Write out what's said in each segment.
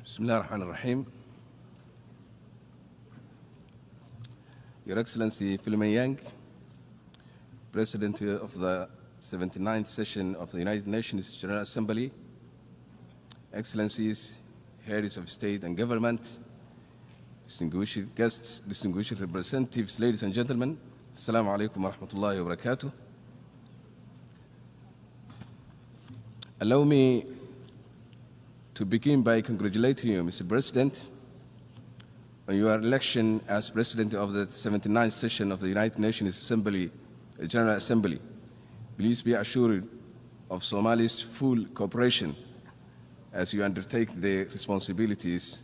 Bismillah ar-Rahman ar-Rahim. Your Excellency Philemon Yang, President of the 79th session of the United Nations General Assembly, Excellencies, Heads of State and Government, distinguished guests, distinguished representatives, ladies and gentlemen, Assalamu alaikum wa rahmatullahi wa barakatuh. Allow me to begin by congratulating you, Mr. President, on your election as President of the 79th session of the United Nations General Assembly. Please be assured of Somalia's full cooperation as you undertake the responsibilities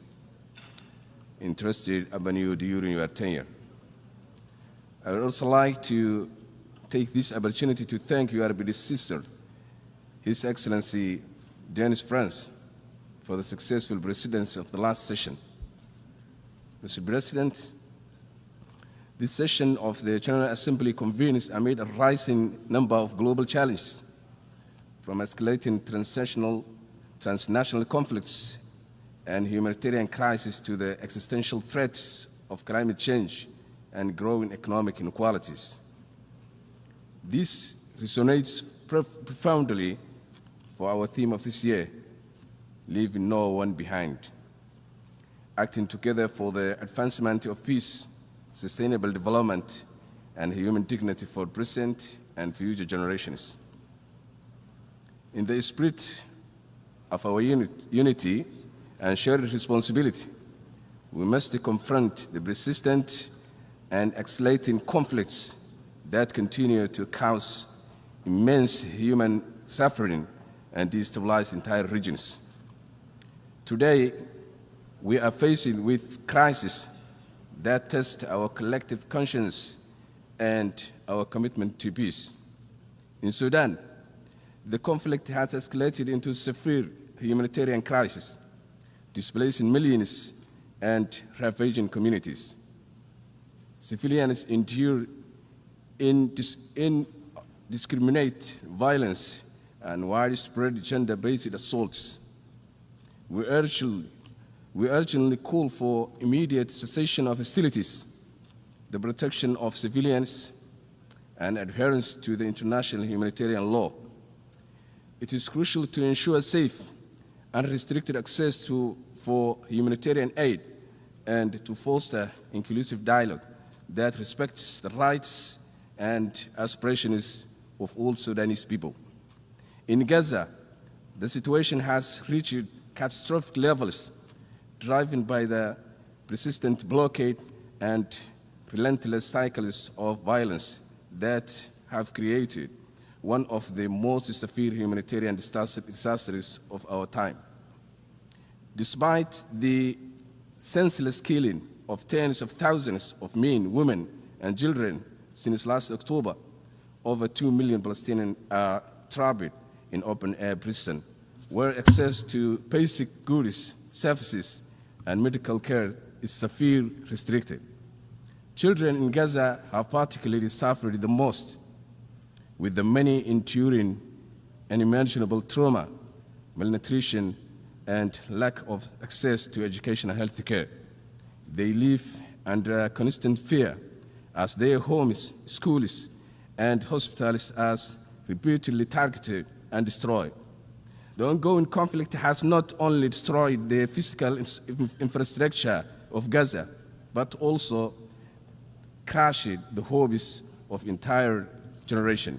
entrusted upon you during your tenure. I would also like to take this opportunity to thank your predecessor, His Excellency Denis France, for the successful presidency of the last session. Mr. President, this session of the General Assembly convenes amid a rising number of global challenges, from escalating transnational conflicts and humanitarian crises to the existential threats of climate change and growing economic inequalities. This resonates profoundly for our theme of this year, leaving no one behind, acting together for the advancement of peace, sustainable development, and human dignity for present and future generations. In the spirit of our unity and shared responsibility, we must confront the persistent and escalating conflicts that continue to cause immense human suffering and destabilize entire regions. Today, we are facing with crises that test our collective conscience and our commitment to peace. In Sudan, the conflict has escalated into severe humanitarian crisis, displacing millions and ravaging communities. Civilians endure indiscriminate violence and widespread gender-based assaults. We urgently call for immediate cessation of hostilities, the protection of civilians, and adherence to the international humanitarian law. It is crucial to ensure safe, unrestricted access for humanitarian aid and to foster inclusive dialogue that respects the rights and aspirations of all Sudanese people. In Gaza, the situation has reached catastrophic levels, driven by the persistent blockade and relentless cycles of violence that have created one of the most severe humanitarian disasters of our time. Despite the senseless killing of tens of thousands of men, women, and children since last October, over 2 million Palestinians are trapped in open-air prison, where access to basic goods, services, and medical care is severely restricted. Children in Gaza have particularly suffered the most, with the many enduring unimaginable trauma, malnutrition, and lack of access to education and health care. They live under constant fear as their homes, schools, and hospitals are repeatedly targeted and destroyed. The ongoing conflict has not only destroyed the physical infrastructure of Gaza, but also crushed the hopes of entire generation.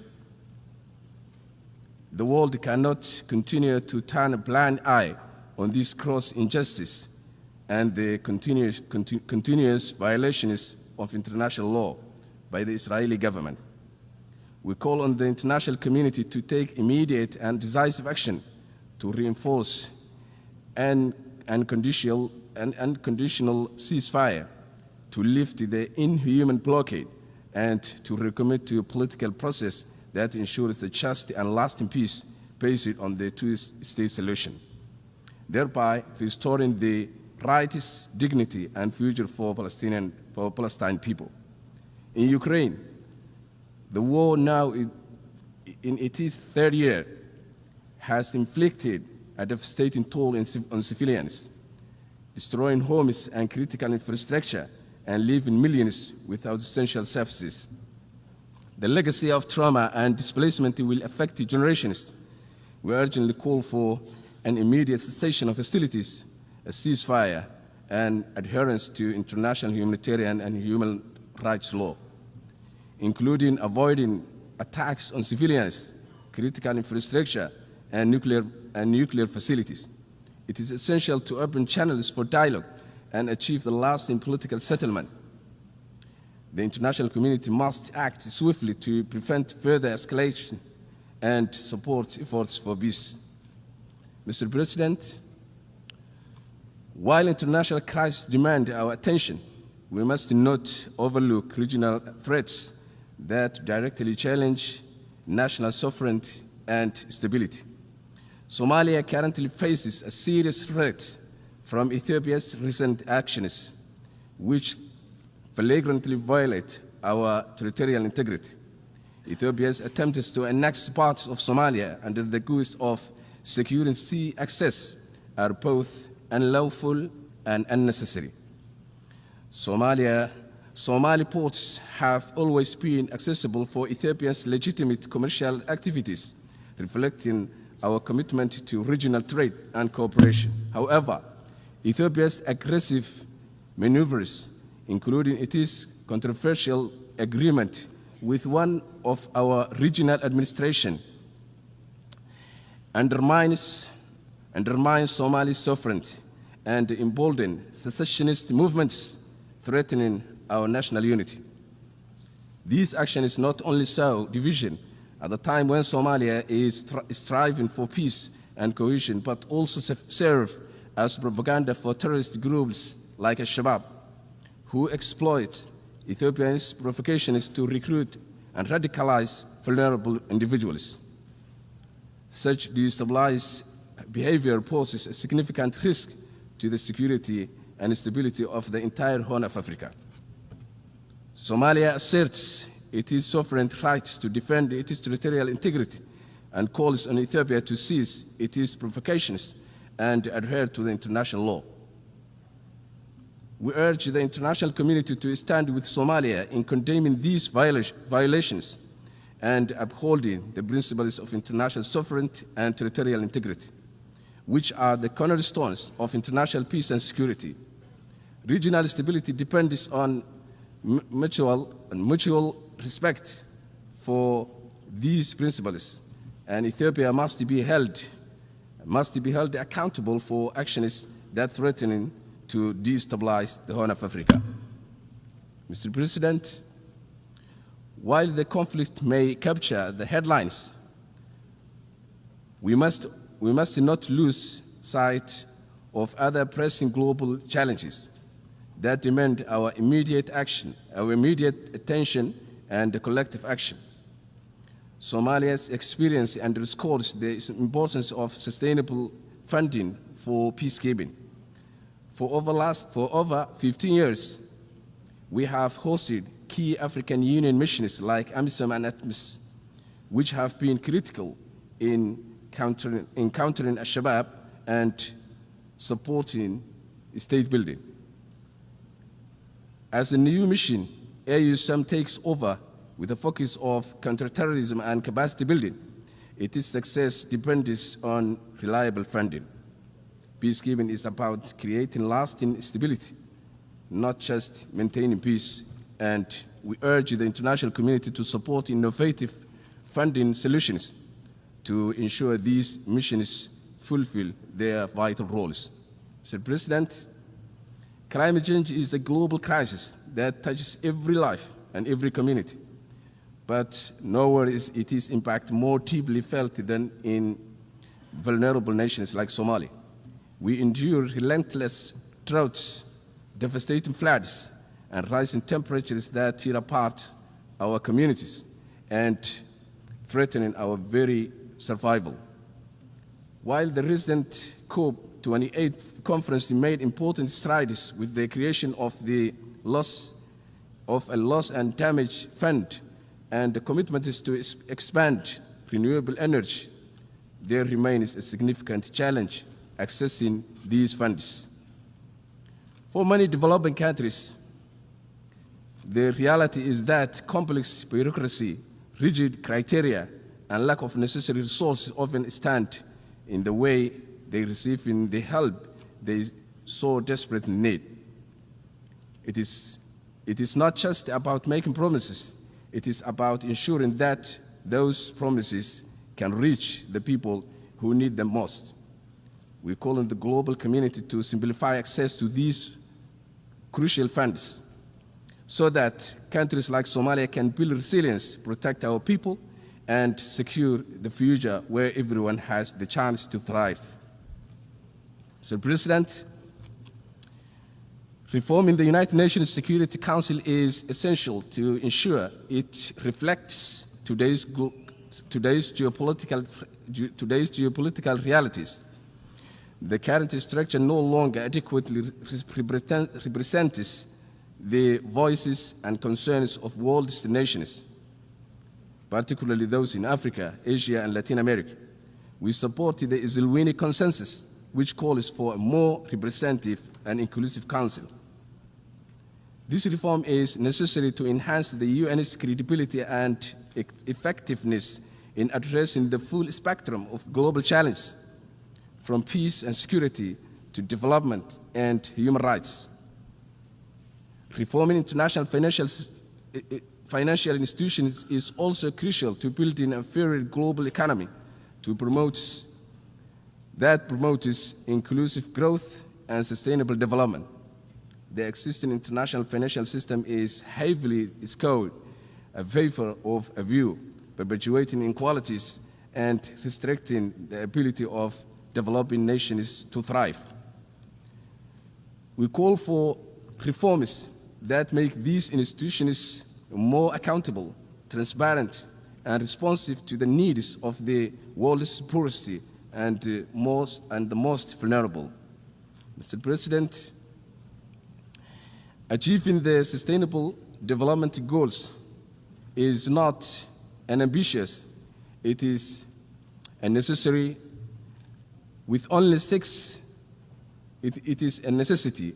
The world cannot continue to turn a blind eye on this gross injustice and the continuous violations of international law by the Israeli government. We call on the international community to take immediate and decisive action to reinforce an unconditional ceasefire, to lift the inhuman blockade, and to recommit to a political process that ensures a just and lasting peace based on the two-state solution, thereby restoring the rights, dignity, and future for Palestine people. In Ukraine, the war now in its third year has inflicted a devastating toll on civilians, destroying homes and critical infrastructure, and leaving millions without essential services. The legacy of trauma and displacement will affect generations. We urgently call for an immediate cessation of hostilities, a ceasefire, and adherence to international humanitarian and human rights law, including avoiding attacks on civilians, critical infrastructure, and nuclear facilities. It is essential to open channels for dialogue and achieve the lasting political settlement. The international community must act swiftly to prevent further escalation and support efforts for peace. Mr. President, while international crises demand our attention, we must not overlook regional threats that directly challenge national sovereignty and stability. Somalia currently faces a serious threat from Ethiopia's recent actions, which flagrantly violate our territorial integrity. Ethiopia's attempts to annex parts of Somalia under the guise of securing sea access are both unlawful and unnecessary. Somali ports have always been accessible for Ethiopia's legitimate commercial activities, reflecting our commitment to regional trade and cooperation. However, Ethiopia's aggressive maneuvers, including its controversial agreement with one of our regional administration, undermines Somali sovereignty and embolden secessionist movements threatening our national unity. These actions not only sow division at the time when Somalia is striving for peace and cohesion, but also serve as propaganda for terrorist groups like Al-Shabaab, who exploit Ethiopia's provocations to recruit and radicalize vulnerable individuals. Such destabilized behavior poses a significant risk to the security and stability of the entire Horn of Africa. Somalia asserts its sovereign rights to defend its territorial integrity and calls on Ethiopia to cease its provocations and adhere to the international law. We urge the international community to stand with Somalia in condemning these violations and upholding the principles of international sovereignty and territorial integrity, which are the cornerstones of international peace and security. Regional stability depends on mutual respect for these principles, and Ethiopia must be held accountable for actions that threaten to destabilize the Horn of Africa. Mr. President, while the conflict may capture the headlines, we must not lose sight of other pressing global challenges that demand our immediate attention and collective action. Somalia's experience underscores the importance of sustainable funding for peacekeeping. For over 15 years, we have hosted key African Union missions like AMISOM and ATMIS, which have been critical in countering Al-Shabaab and supporting state building. As a new mission, AUSM takes over with a focus of counterterrorism and capacity building. Its success depends on reliable funding. Peacekeeping is about creating lasting stability, not just maintaining peace, and we urge the international community to support innovative funding solutions to ensure these missions fulfill their vital roles. Mr. President, climate change is a global crisis that touches every life and every community, but nowhere is its impact more deeply felt than in vulnerable nations like Somalia. We endure relentless droughts, devastating floods, and rising temperatures that tear apart our communities and threatening our very survival. While the recent COP28 conference made important strides with the creation of a loss and damage fund and the commitment is to expand renewable energy, there remains a significant challenge accessing these funds. For many developing countries, the reality is that complex bureaucracy, rigid criteria, and lack of necessary resources often stand in the way they receive the help they so desperately need. It is not just about making promises, it is about ensuring that those promises can reach the people who need them most. We call on the global community to simplify access to these crucial funds so that countries like Somalia can build resilience, protect our people, and secure the future where everyone has the chance to thrive. Mr. President, reform in the United Nations Security Council is essential to ensure it reflects today's geopolitical realities. The current structure no longer adequately represents the voices and concerns of world nations, particularly those in Africa, Asia, and Latin America. We support the Zilwini Consensus, which calls for a more representative and inclusive council. This reform is necessary to enhance the UN's credibility and effectiveness in addressing the full spectrum of global challenges, from peace and security to development and human rights. Reforming international financial institutions is also crucial to building a fairer global economy that promotes inclusive growth and sustainable development. The existing international financial system is heavily skewed in favor of a view, perpetuating inequalities and restricting the ability of developing nations to thrive. We call for reforms that make these institutions more accountable, transparent, and responsive to the needs of the world's poorest and the most vulnerable. Mr. President, achieving the Sustainable Development Goals is not an ambitious, it is a necessary. It is a necessity.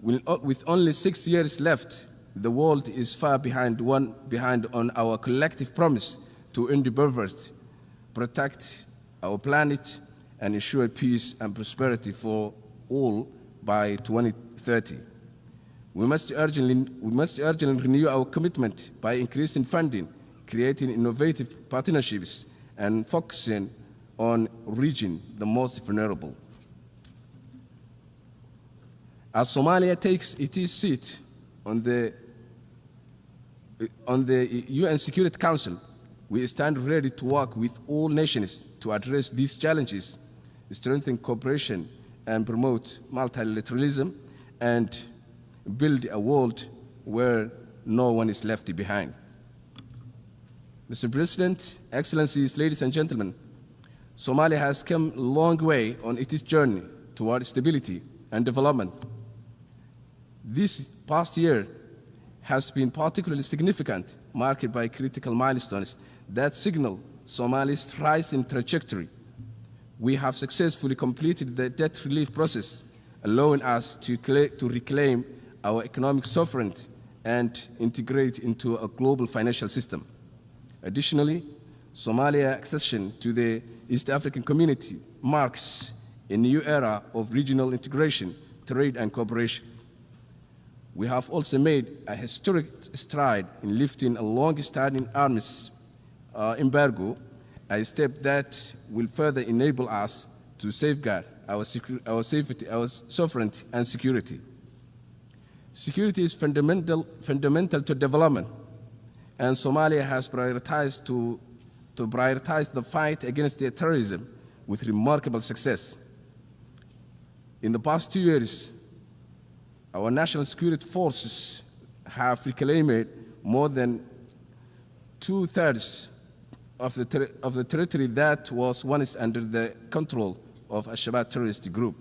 With only 6 years left, the world is far behind on our collective promise to end poverty, protect our planet, and ensure peace and prosperity for all by 2030. We must urgently renew our commitment by increasing funding, creating innovative partnerships, and focusing on reaching the most vulnerable. As Somalia takes its seat on the UN Security Council, we stand ready to work with all nations to address these challenges, strengthen cooperation, and promote multilateralism, and build a world where no one is left behind. Mr. President, Excellencies, ladies and gentlemen, Somalia has come a long way on its journey toward stability and development. This past year has been particularly significant, marked by critical milestones that signal Somalia's rising trajectory. We have successfully completed the debt relief process, allowing us to reclaim our economic sovereignty and integrate into a global financial system. Additionally, Somalia's accession to the East African community marks a new era of regional integration, trade, and cooperation. We have also made a historic stride in lifting a long-standing arms embargo, a step that will further enable us to safeguard our sovereignty and security. Security is fundamental to development, and Somalia has prioritized to prioritize the fight against terrorism with remarkable success. In the past 2 years, our national security forces have reclaimed more than 2/3 of the territory that was once under the control of a Shabab terrorist group,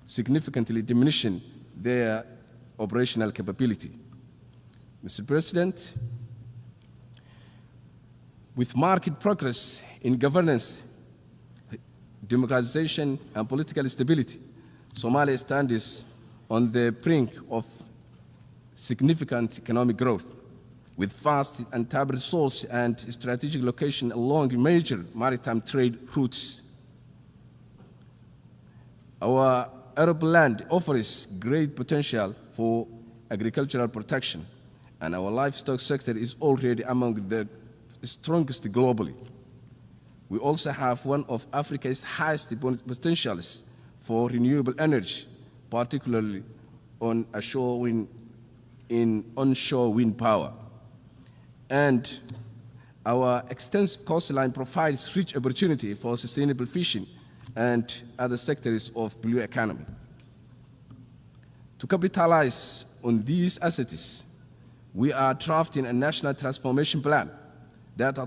significantly diminishing their operational capability. Mr. President, with marked progress in governance, democratization, and political stability, Somalia stands on the brink of significant economic growth, with vast untapped resources and strategic location along major maritime trade routes. Our arable land offers great potential for agricultural protection, and our livestock sector is already among the strongest globally. We also have one of Africa's highest potentials for renewable energy, particularly on onshore wind power. And our extensive coastline provides rich opportunity for sustainable fishing and other sectors of blue economy. To capitalize on these assets, we are drafting a national transformation plan that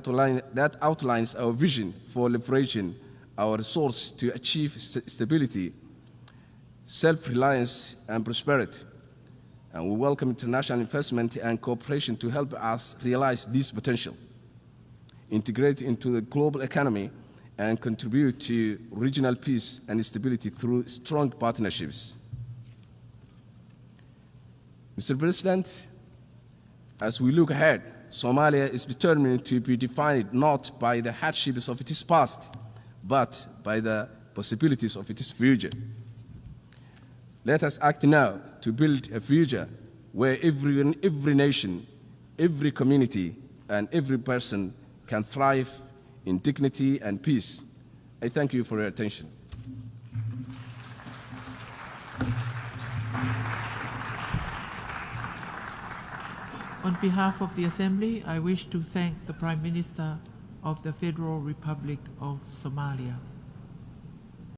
outlines our vision for leveraging our resources to achieve stability, self-reliance, and prosperity. And we welcome international investment and cooperation to help us realize this potential, integrate into the global economy, and contribute to regional peace and stability through strong partnerships. Mr. President, as we look ahead, Somalia is determined to be defined not by the hardships of its past, but by the possibilities of its future. Let us act now to build a future where every nation, every community, and every person can thrive in dignity and peace. I thank you for your attention. On behalf of the Assembly, I wish to thank the Prime Minister of the Federal Republic of Somalia.